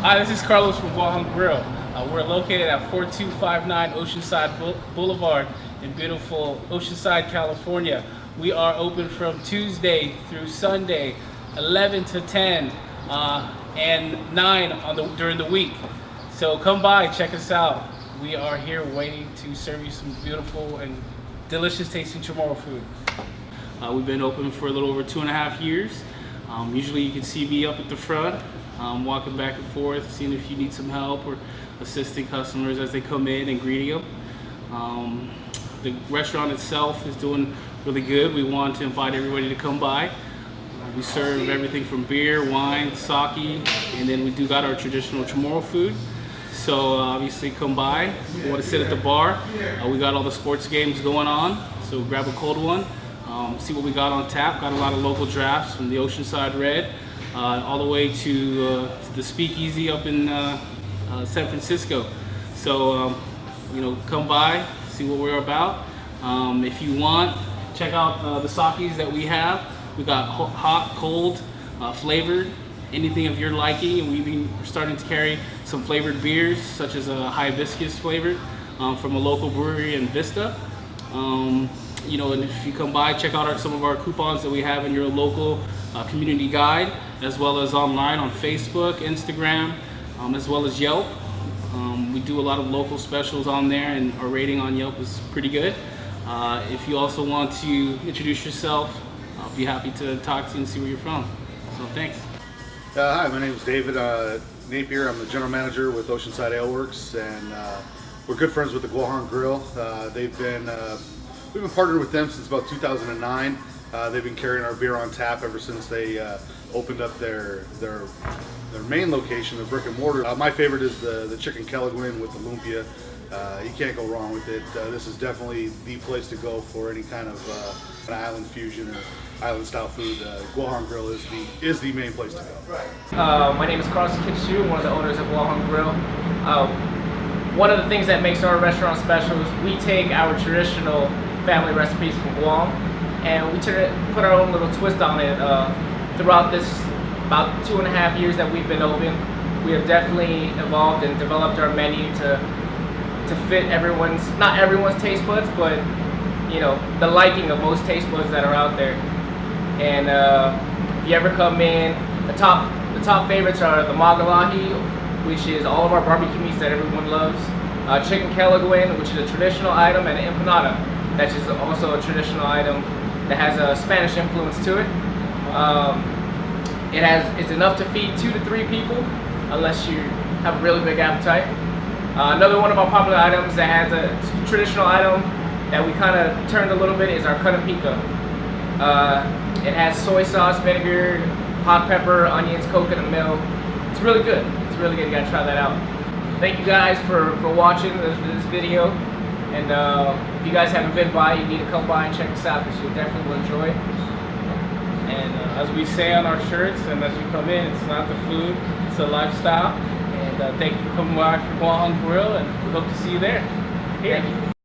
Hi, this is Carlos from Guahan Grill. We're located at 4259 Oceanside Boulevard in beautiful Oceanside, California. We are open from Tuesday through Sunday, 11 to 10, and 9 during the week. So come by, check us out. We are here waiting to serve you some beautiful and delicious tasting tomorrow food. We've been open for a little over 2.5 years. Usually you can see me up at the front, walking back and forth, seeing if you need some help or assisting customers as they come in and greeting them. The restaurant itself is doing really good. We want to invite everybody to come by. We serve everything from beer, wine, sake, and then we do got our traditional Chamorro food. So obviously come by. If you want to sit at the bar, we got all the sports games going on, so grab a cold one. See what we got on tap. Got a lot of local drafts from the Oceanside Red all the way to the Speakeasy up in San Francisco. So come by, see what we're about. If you want, check out the sakes that we have. We got hot, cold, flavored, anything of your liking, and we're starting to carry some flavored beers, such as a hibiscus flavored from a local brewery in Vista. And if you come by, check out some of our coupons that we have in your local community guide, as well as online on Facebook, Instagram, as well as Yelp. We do a lot of local specials on there, and our rating on Yelp is pretty good. If you also want to introduce yourself, I'll be happy to talk to you and see where you're from. So thanks. Hi, my name is David Napier. I'm the general manager with Oceanside Ale Works, and we're good friends with the Guahan Grill. We've been partnered with them since about 2009. They've been carrying our beer on tap ever since they opened up their main location, the brick and mortar. My favorite is the chicken Kelaguen with the lumpia. You can't go wrong with it. This is definitely the place to go for any kind of an island fusion or island style food. Guahan Grill is the main place to go. My name is Carlos Kitsu, one of the owners of Guahan Grill. One of the things that makes our restaurant special is we take our traditional family recipes from Guam and we put our own little twist on it. Throughout this about 2.5 years that we've been open, we have definitely evolved and developed our menu to fit not everyone's taste buds, but the liking of most taste buds that are out there. And if you ever come in, the top favorites are the magalahi, which is all of our barbecue meats that everyone loves. Chicken Kelaguen, which is a traditional item, and empanada, that is also a traditional item that has a Spanish influence to it. It's enough to feed 2 to 3 people, unless you have a really big appetite. Another one of our popular items that has a traditional item that we kind of turned a little bit is our canapika. It has soy sauce, vinegar, hot pepper, onions, coconut milk. It's really good. It's really good. You gotta try that out. Thank you guys for watching this video. And if you guys haven't been by, you need to come by and check us out, because you definitely will enjoy it. And as we say on our shirts, and as you come in, it's not the food, it's a lifestyle. And thank you for coming by for Guahan Grill, and we hope to see you there. Here. Thank you.